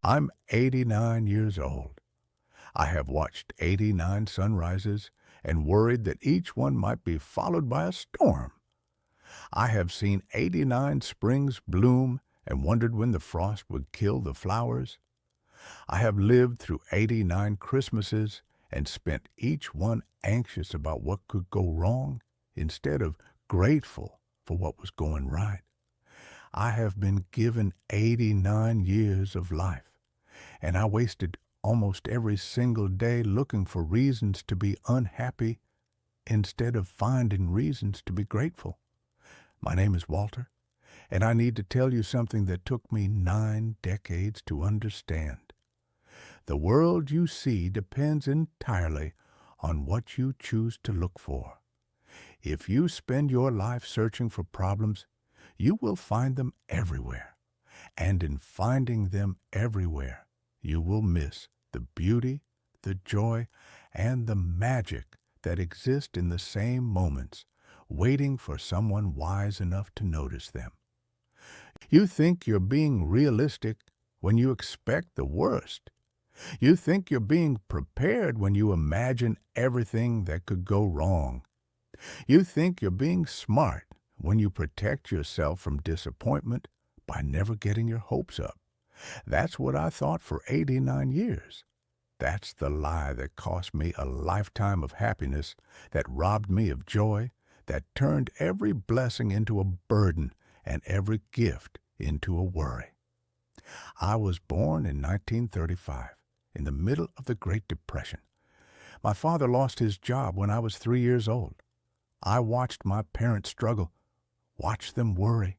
I'm 89 years old. I have watched 89 sunrises and worried that each one might be followed by a storm. I have seen 89 springs bloom and wondered when the frost would kill the flowers. I have lived through 89 Christmases and spent each one anxious about what could go wrong instead of grateful for what was going right. I have been given 89 years of life, and I wasted almost every single day looking for reasons to be unhappy instead of finding reasons to be grateful. My name is Walter, and I need to tell you something that took me 9 decades to understand. The world you see depends entirely on what you choose to look for. If you spend your life searching for problems, you will find them everywhere. And in finding them everywhere, you will miss the beauty, the joy, and the magic that exist in the same moments, waiting for someone wise enough to notice them. You think you're being realistic when you expect the worst. You think you're being prepared when you imagine everything that could go wrong. You think you're being smart when you protect yourself from disappointment by never getting your hopes up. That's what I thought for 89 years. That's the lie that cost me a lifetime of happiness, that robbed me of joy, that turned every blessing into a burden and every gift into a worry. I was born in 1935, in the middle of the Great Depression. My father lost his job when I was 3 years old. I watched my parents struggle, watched them worry,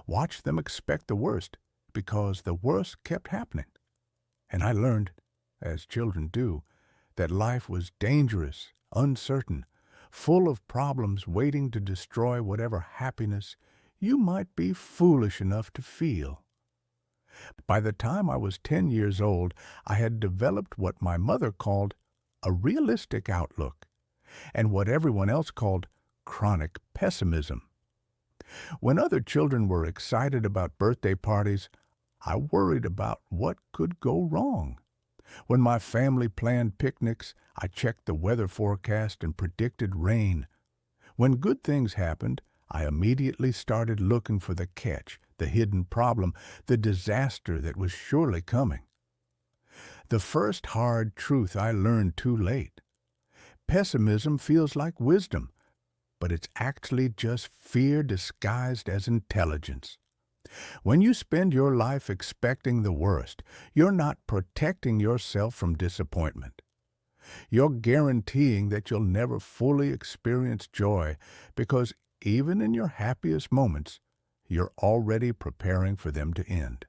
watched them expect the worst because the worst kept happening. And I learned, as children do, that life was dangerous, uncertain, full of problems waiting to destroy whatever happiness you might be foolish enough to feel. By the time I was 10 years old, I had developed what my mother called a realistic outlook, and what everyone else called chronic pessimism. When other children were excited about birthday parties, I worried about what could go wrong. When my family planned picnics, I checked the weather forecast and predicted rain. When good things happened, I immediately started looking for the catch, the hidden problem, the disaster that was surely coming. The first hard truth I learned too late. Pessimism feels like wisdom, but it's actually just fear disguised as intelligence. When you spend your life expecting the worst, you're not protecting yourself from disappointment. You're guaranteeing that you'll never fully experience joy because even in your happiest moments, you're already preparing for them to end.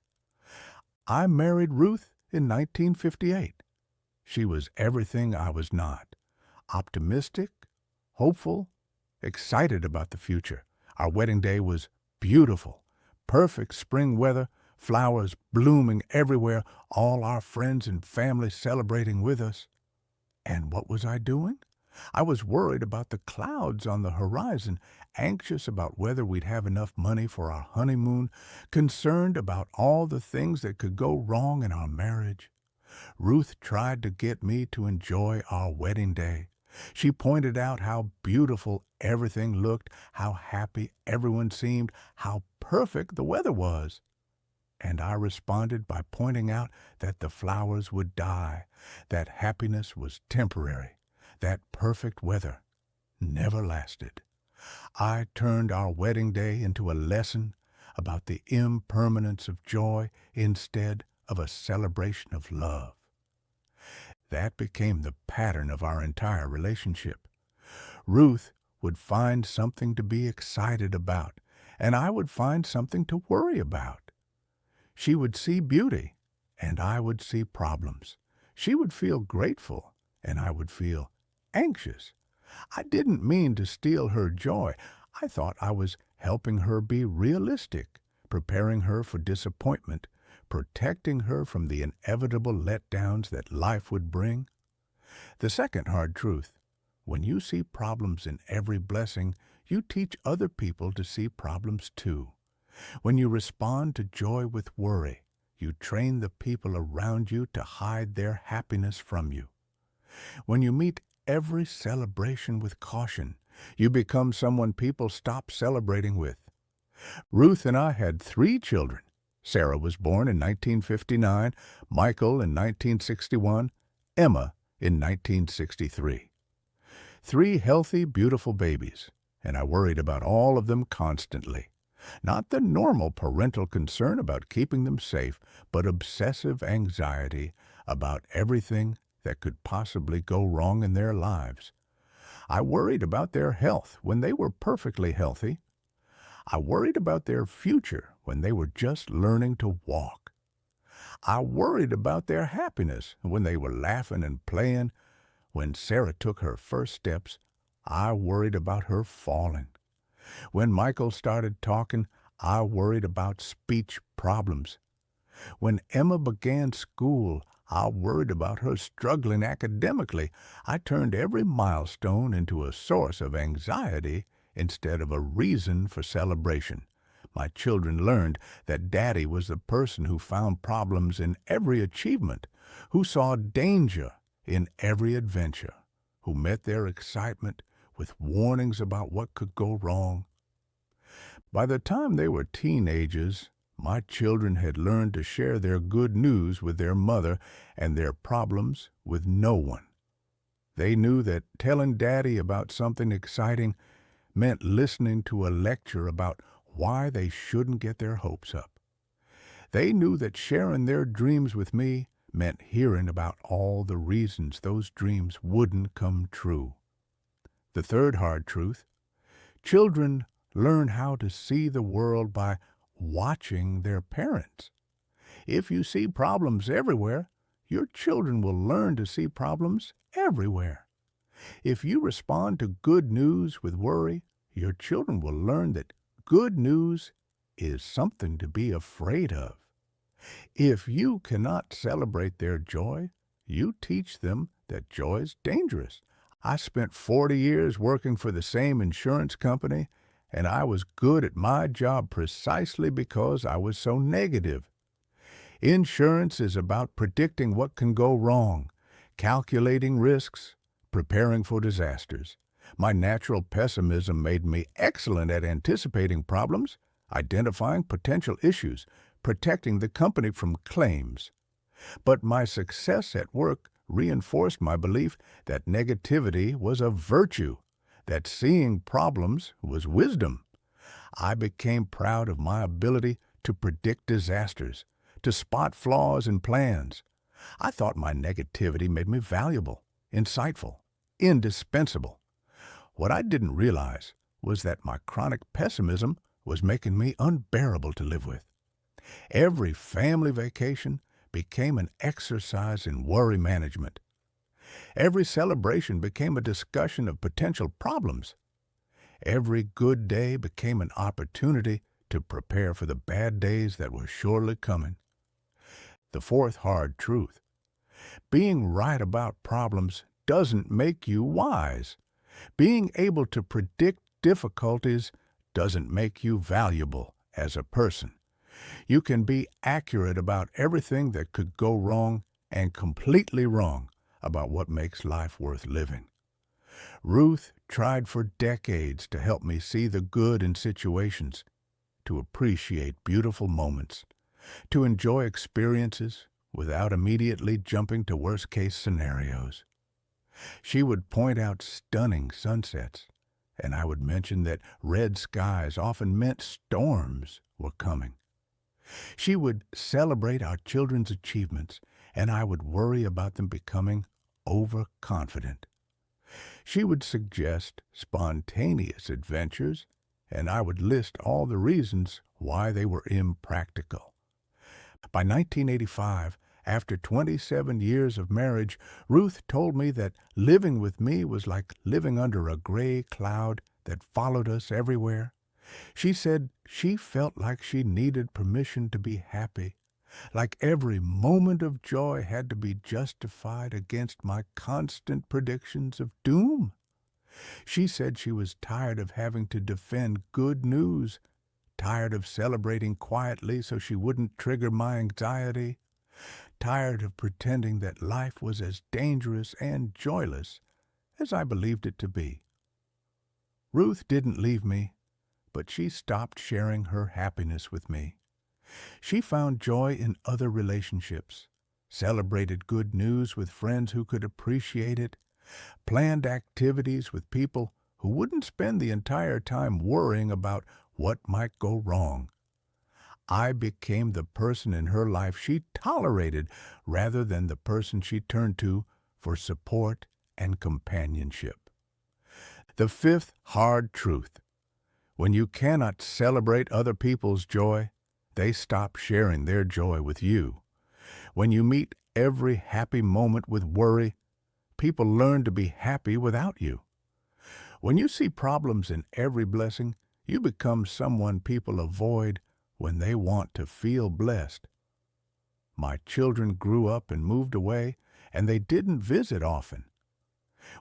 I married Ruth in 1958. She was everything I was not. Optimistic, hopeful, excited about the future. Our wedding day was beautiful. Perfect spring weather, flowers blooming everywhere, all our friends and family celebrating with us. And what was I doing? I was worried about the clouds on the horizon, anxious about whether we'd have enough money for our honeymoon, concerned about all the things that could go wrong in our marriage. Ruth tried to get me to enjoy our wedding day. She pointed out how beautiful everything looked, how happy everyone seemed, how perfect the weather was. And I responded by pointing out that the flowers would die, that happiness was temporary, that perfect weather never lasted. I turned our wedding day into a lesson about the impermanence of joy instead of a celebration of love. That became the pattern of our entire relationship. Ruth would find something to be excited about, and I would find something to worry about. She would see beauty, and I would see problems. She would feel grateful, and I would feel anxious. I didn't mean to steal her joy. I thought I was helping her be realistic, preparing her for disappointment, protecting her from the inevitable letdowns that life would bring. The second hard truth: when you see problems in every blessing, you teach other people to see problems too. When you respond to joy with worry, you train the people around you to hide their happiness from you. When you meet every celebration with caution, you become someone people stop celebrating with. Ruth and I had 3 children. Sarah was born in 1959, Michael in 1961, Emma in 1963. 3 healthy, beautiful babies, and I worried about all of them constantly. Not the normal parental concern about keeping them safe, but obsessive anxiety about everything that could possibly go wrong in their lives. I worried about their health when they were perfectly healthy. I worried about their future when they were just learning to walk. I worried about their happiness when they were laughing and playing. When Sarah took her first steps, I worried about her falling. When Michael started talking, I worried about speech problems. When Emma began school, I worried about her struggling academically. I turned every milestone into a source of anxiety instead of a reason for celebration. My children learned that Daddy was the person who found problems in every achievement, who saw danger in every adventure, who met their excitement with warnings about what could go wrong. By the time they were teenagers, my children had learned to share their good news with their mother and their problems with no one. They knew that telling Daddy about something exciting meant listening to a lecture about why they shouldn't get their hopes up. They knew that sharing their dreams with me meant hearing about all the reasons those dreams wouldn't come true. The third hard truth: children learn how to see the world by watching their parents. If you see problems everywhere, your children will learn to see problems everywhere. If you respond to good news with worry, your children will learn that good news is something to be afraid of. If you cannot celebrate their joy, you teach them that joy is dangerous. I spent 40 years working for the same insurance company, and I was good at my job precisely because I was so negative. Insurance is about predicting what can go wrong, calculating risks, preparing for disasters. My natural pessimism made me excellent at anticipating problems, identifying potential issues, protecting the company from claims. But my success at work reinforced my belief that negativity was a virtue, that seeing problems was wisdom. I became proud of my ability to predict disasters, to spot flaws in plans. I thought my negativity made me valuable, insightful, indispensable. What I didn't realize was that my chronic pessimism was making me unbearable to live with. Every family vacation became an exercise in worry management. Every celebration became a discussion of potential problems. Every good day became an opportunity to prepare for the bad days that were surely coming. The fourth hard truth: being right about problems doesn't make you wise. Being able to predict difficulties doesn't make you valuable as a person. You can be accurate about everything that could go wrong and completely wrong about what makes life worth living. Ruth tried for decades to help me see the good in situations, to appreciate beautiful moments, to enjoy experiences without immediately jumping to worst-case scenarios. She would point out stunning sunsets, and I would mention that red skies often meant storms were coming. She would celebrate our children's achievements, and I would worry about them becoming overconfident. She would suggest spontaneous adventures, and I would list all the reasons why they were impractical. By 1985, after 27 years of marriage, Ruth told me that living with me was like living under a gray cloud that followed us everywhere. She said she felt like she needed permission to be happy, like every moment of joy had to be justified against my constant predictions of doom. She said she was tired of having to defend good news, tired of celebrating quietly so she wouldn't trigger my anxiety, tired of pretending that life was as dangerous and joyless as I believed it to be. Ruth didn't leave me, but she stopped sharing her happiness with me. She found joy in other relationships, celebrated good news with friends who could appreciate it, planned activities with people who wouldn't spend the entire time worrying about what might go wrong. I became the person in her life she tolerated rather than the person she turned to for support and companionship. The fifth hard truth: when you cannot celebrate other people's joy, they stop sharing their joy with you. When you meet every happy moment with worry, people learn to be happy without you. When you see problems in every blessing, you become someone people avoid when they want to feel blessed. My children grew up and moved away, and they didn't visit often.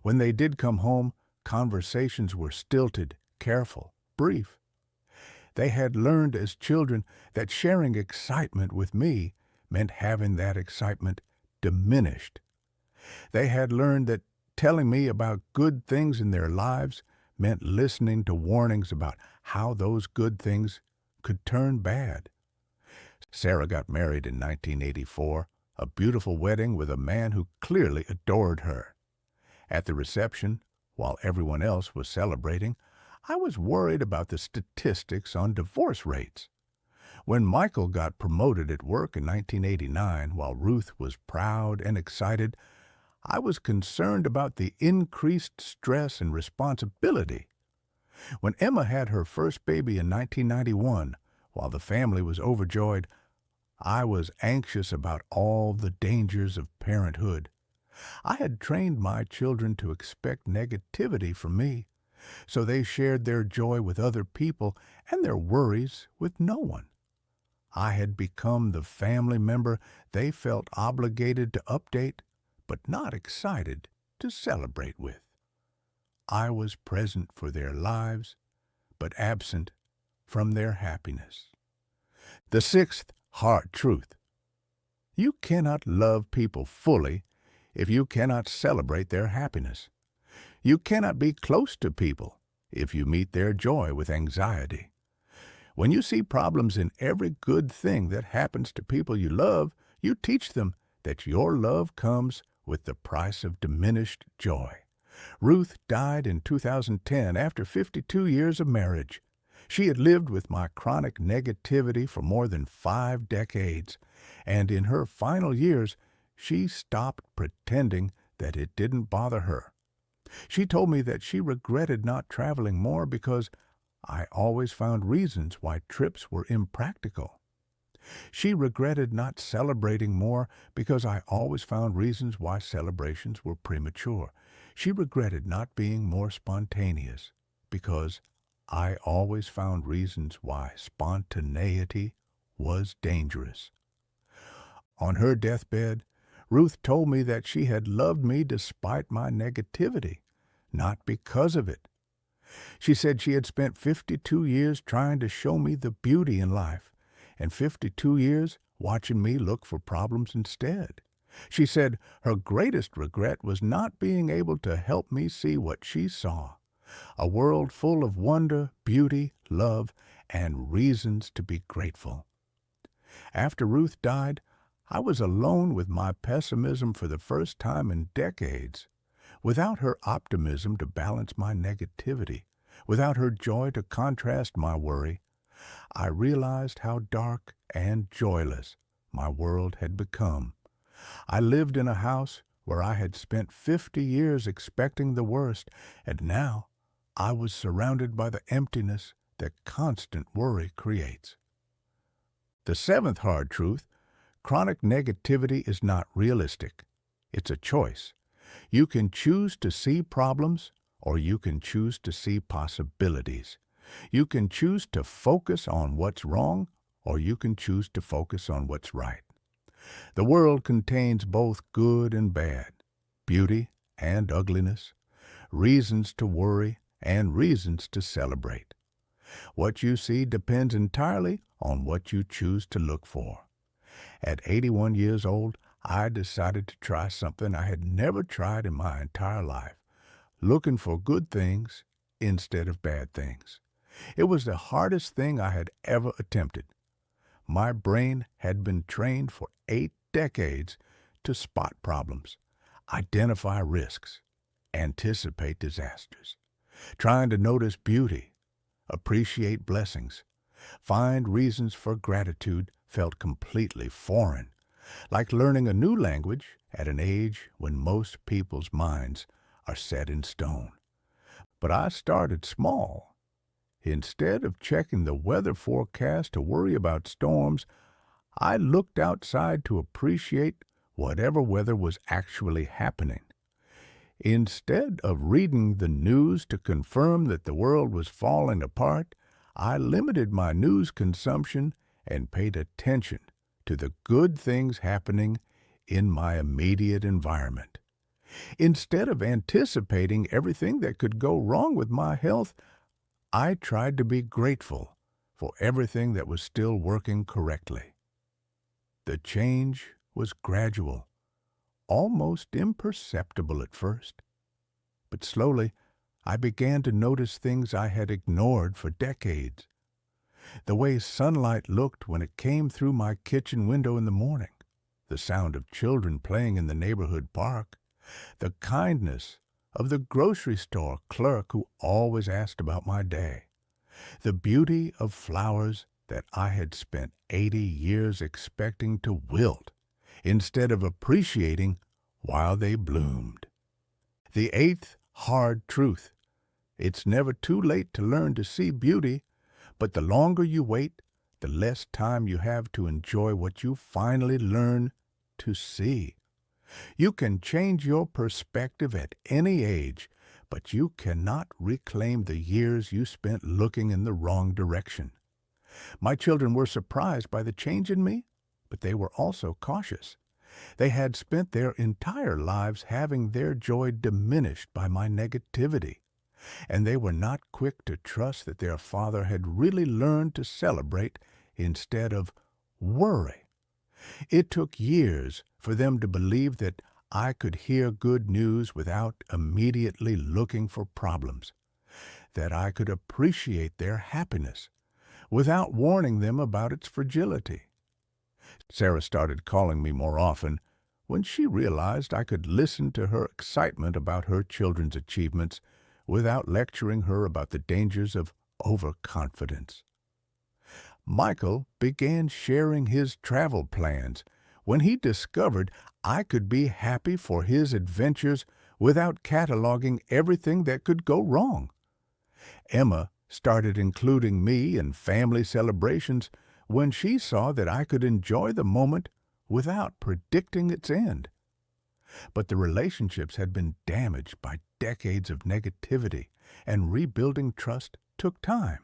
When they did come home, conversations were stilted, careful, brief. They had learned as children that sharing excitement with me meant having that excitement diminished. They had learned that telling me about good things in their lives meant listening to warnings about how those good things could turn bad. Sarah got married in 1984, a beautiful wedding with a man who clearly adored her. At the reception, while everyone else was celebrating, I was worried about the statistics on divorce rates. When Michael got promoted at work in 1989, while Ruth was proud and excited, I was concerned about the increased stress and responsibility. When Emma had her first baby in 1991, while the family was overjoyed, I was anxious about all the dangers of parenthood. I had trained my children to expect negativity from me, so they shared their joy with other people and their worries with no one. I had become the family member they felt obligated to update, but not excited to celebrate with. I was present for their lives, but absent from their happiness. The sixth hard truth: you cannot love people fully if you cannot celebrate their happiness. You cannot be close to people if you meet their joy with anxiety. When you see problems in every good thing that happens to people you love, you teach them that your love comes with the price of diminished joy. Ruth died in 2010 after 52 years of marriage. She had lived with my chronic negativity for more than 5 decades, and in her final years, she stopped pretending that it didn't bother her. She told me that she regretted not traveling more because I always found reasons why trips were impractical. She regretted not celebrating more because I always found reasons why celebrations were premature. She regretted not being more spontaneous because I always found reasons why spontaneity was dangerous. On her deathbed, Ruth told me that she had loved me despite my negativity, not because of it. She said she had spent 52 years trying to show me the beauty in life, and 52 years watching me look for problems instead. She said her greatest regret was not being able to help me see what she saw, a world full of wonder, beauty, love, and reasons to be grateful. After Ruth died, I was alone with my pessimism for the first time in decades. Without her optimism to balance my negativity, without her joy to contrast my worry, I realized how dark and joyless my world had become. I lived in a house where I had spent 50 years expecting the worst, and now I was surrounded by the emptiness that constant worry creates. The seventh hard truth: chronic negativity is not realistic. It's a choice. You can choose to see problems, or you can choose to see possibilities. You can choose to focus on what's wrong, or you can choose to focus on what's right. The world contains both good and bad, beauty and ugliness, reasons to worry and reasons to celebrate. What you see depends entirely on what you choose to look for. At 81 years old, I decided to try something I had never tried in my entire life, looking for good things instead of bad things. It was the hardest thing I had ever attempted. My brain had been trained for 8 decades to spot problems, identify risks, anticipate disasters, trying to notice beauty, appreciate blessings, find reasons for gratitude felt completely foreign, like learning a new language at an age when most people's minds are set in stone. But I started small. Instead of checking the weather forecast to worry about storms, I looked outside to appreciate whatever weather was actually happening. Instead of reading the news to confirm that the world was falling apart, I limited my news consumption and paid attention to the good things happening in my immediate environment. Instead of anticipating everything that could go wrong with my health, I tried to be grateful for everything that was still working correctly. The change was gradual, almost imperceptible at first. But slowly, I began to notice things I had ignored for decades. The way sunlight looked when it came through my kitchen window in the morning, the sound of children playing in the neighborhood park, the kindness of the grocery store clerk who always asked about my day, the beauty of flowers that I had spent 80 years expecting to wilt instead of appreciating while they bloomed. The eighth hard truth: it's never too late to learn to see beauty, but the longer you wait, the less time you have to enjoy what you finally learn to see. You can change your perspective at any age, but you cannot reclaim the years you spent looking in the wrong direction. My children were surprised by the change in me, but they were also cautious. They had spent their entire lives having their joy diminished by my negativity, and they were not quick to trust that their father had really learned to celebrate instead of worry. It took years for them to believe that I could hear good news without immediately looking for problems, that I could appreciate their happiness without warning them about its fragility. Sarah started calling me more often when she realized I could listen to her excitement about her children's achievements without lecturing her about the dangers of overconfidence. Michael began sharing his travel plans when he discovered I could be happy for his adventures without cataloging everything that could go wrong. Emma started including me in family celebrations when she saw that I could enjoy the moment without predicting its end. But the relationships had been damaged by decades of negativity, and rebuilding trust took time.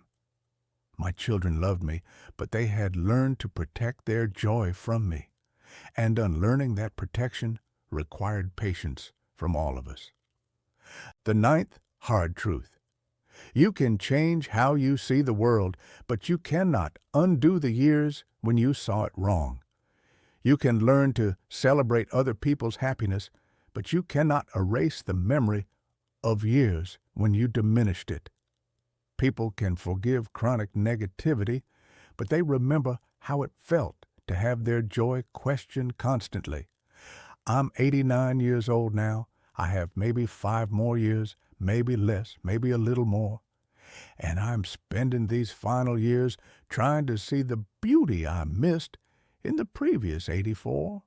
My children loved me, but they had learned to protect their joy from me, and unlearning that protection required patience from all of us. The ninth hard truth: you can change how you see the world, but you cannot undo the years when you saw it wrong. You can learn to celebrate other people's happiness, but you cannot erase the memory of years when you diminished it. People can forgive chronic negativity, but they remember how it felt to have their joy questioned constantly. I'm 89 years old now. I have maybe 5 more years, maybe less, maybe a little more. And I'm spending these final years trying to see the beauty I missed in the previous 84.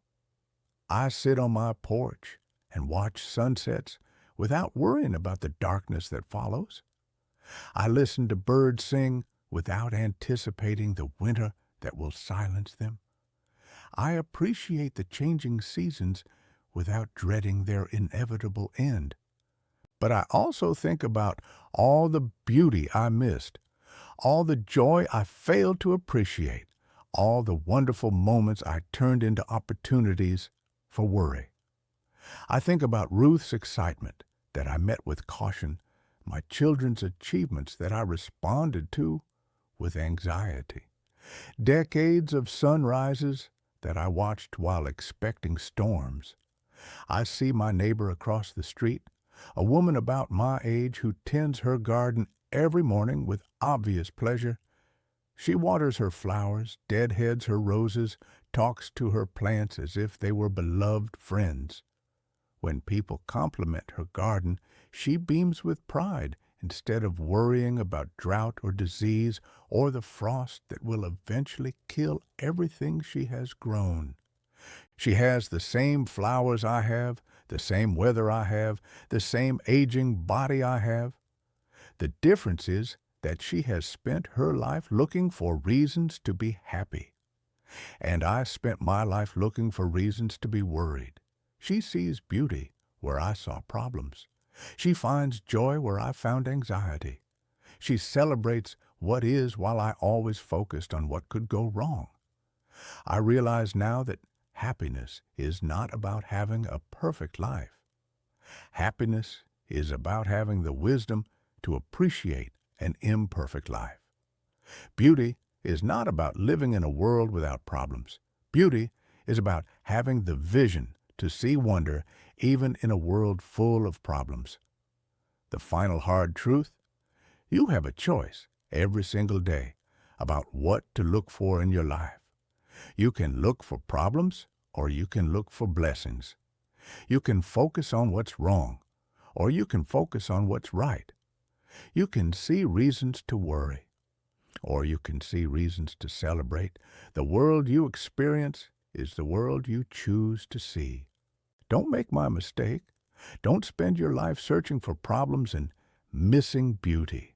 I sit on my porch and watch sunsets without worrying about the darkness that follows. I listen to birds sing without anticipating the winter that will silence them. I appreciate the changing seasons without dreading their inevitable end. But I also think about all the beauty I missed, all the joy I failed to appreciate, all the wonderful moments I turned into opportunities for worry. I think about Ruth's excitement that I met with caution, my children's achievements that I responded to with anxiety. Decades of sunrises that I watched while expecting storms. I see my neighbor across the street, a woman about my age who tends her garden every morning with obvious pleasure. She waters her flowers, deadheads her roses, talks to her plants as if they were beloved friends. When people compliment her garden, she beams with pride instead of worrying about drought or disease or the frost that will eventually kill everything she has grown. She has the same flowers I have, the same weather I have, the same aging body I have. The difference is that she has spent her life looking for reasons to be happy. And I spent my life looking for reasons to be worried. She sees beauty where I saw problems. She finds joy where I found anxiety. She celebrates what is while I always focused on what could go wrong. I realize now that happiness is not about having a perfect life. Happiness is about having the wisdom to appreciate an imperfect life. Beauty is not about living in a world without problems. Beauty is about having the vision to see wonder even in a world full of problems. The final hard truth: you have a choice every single day about what to look for in your life. You can look for problems or you can look for blessings. You can focus on what's wrong or you can focus on what's right. You can see reasons to worry or you can see reasons to celebrate. The world you experience is the world you choose to see. Don't make my mistake. Don't spend your life searching for problems and missing beauty.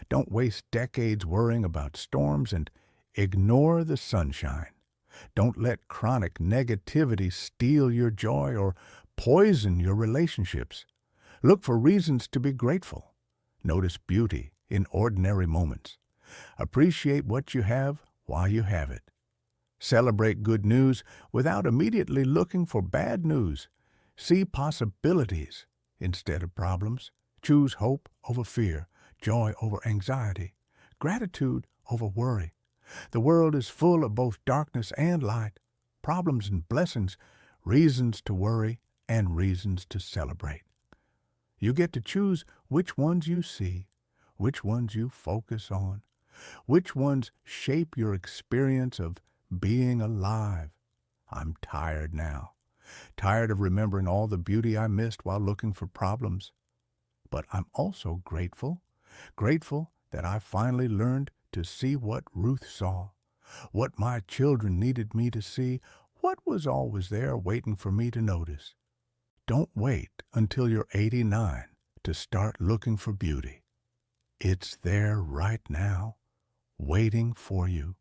Don't waste decades worrying about storms and ignore the sunshine. Don't let chronic negativity steal your joy or poison your relationships. Look for reasons to be grateful. Notice beauty in ordinary moments. Appreciate what you have while you have it. Celebrate good news without immediately looking for bad news. See possibilities instead of problems. Choose hope over fear, joy over anxiety, gratitude over worry. The world is full of both darkness and light, problems and blessings, reasons to worry and reasons to celebrate. You get to choose which ones you see, which ones you focus on, which ones shape your experience of being alive. I'm tired now, tired of remembering all the beauty I missed while looking for problems. But I'm also grateful that I finally learned to see what Ruth saw, what my children needed me to see, what was always there waiting for me to notice. Don't wait until you're 89 to start looking for beauty. It's there right now, waiting for you.